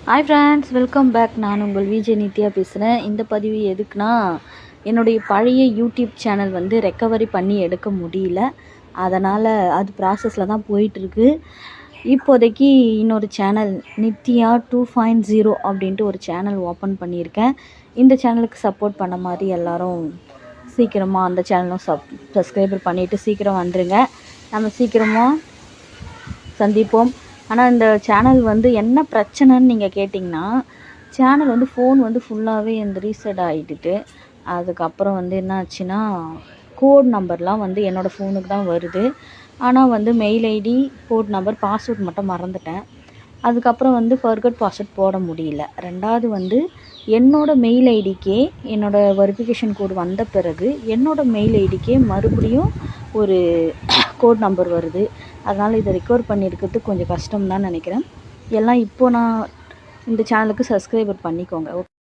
Hi friends, welcome back. நான் உங்கள் விஜய் நித்யா பேசுகிறேன். இந்த பதிவு எதுக்குன்னா, என்னுடைய பழைய யூடியூப் சேனல் வந்து ரெக்கவரி பண்ணி எடுக்க முடியல. அதனால் அது ப்ராசஸில் தான் போயிட்டுருக்கு. இப்போதைக்கு இன்னொரு சேனல் நித்யா 2.0 அப்படின்ட்டு ஒரு சேனல் ஓப்பன் பண்ணியிருக்கேன். இந்த சேனலுக்கு சப்போர்ட் பண்ண மாதிரி எல்லோரும் சீக்கிரமாக அந்த சேனலும் சப்ஸ்கிரைபர் பண்ணிவிட்டு சீக்கிரம் வந்துடுங்க. நம்ம சீக்கிரமாக சந்திப்போம். ஆனால் இந்த சேனல் வந்து என்ன பிரச்சனைன்னு நீங்கள் கேட்டிங்கன்னா, சேனல் வந்து ஃபோன் வந்து ஃபுல்லாகவே இந்த ரீசெட் ஆகிட்டுட்டு, அதுக்கப்புறம் வந்து என்ன ஆச்சுன்னா, கோட் நம்பர்லாம் வந்து என்னோடய ஃபோனுக்கு தான் வருது. ஆனால் வந்து mail ID, code number, password மட்டும் மறந்துட்டேன். அதுக்கப்புறம் வந்து ஃபர்கட் பாஸ்வேர்ட் போட முடியல. ரெண்டாவது வந்து என்னோடய மெயில் ஐடிக்கே என்னோடய வெரிஃபிகேஷன் கோடு வந்த பிறகு என்னோடய மெயில் ஐடிக்கே மறுபடியும் ஒரு கோட் நம்பர் வருது. அதனால் இதை ரெக்கவர் பண்ணியிருக்கிறது கொஞ்சம் கஷ்டம் தான் நினைக்கிறேன். எல்லாம் இப்போது நான் இந்த சேனலுக்கு சப்ஸ்கிரைபர் பண்ணிக்கோங்க.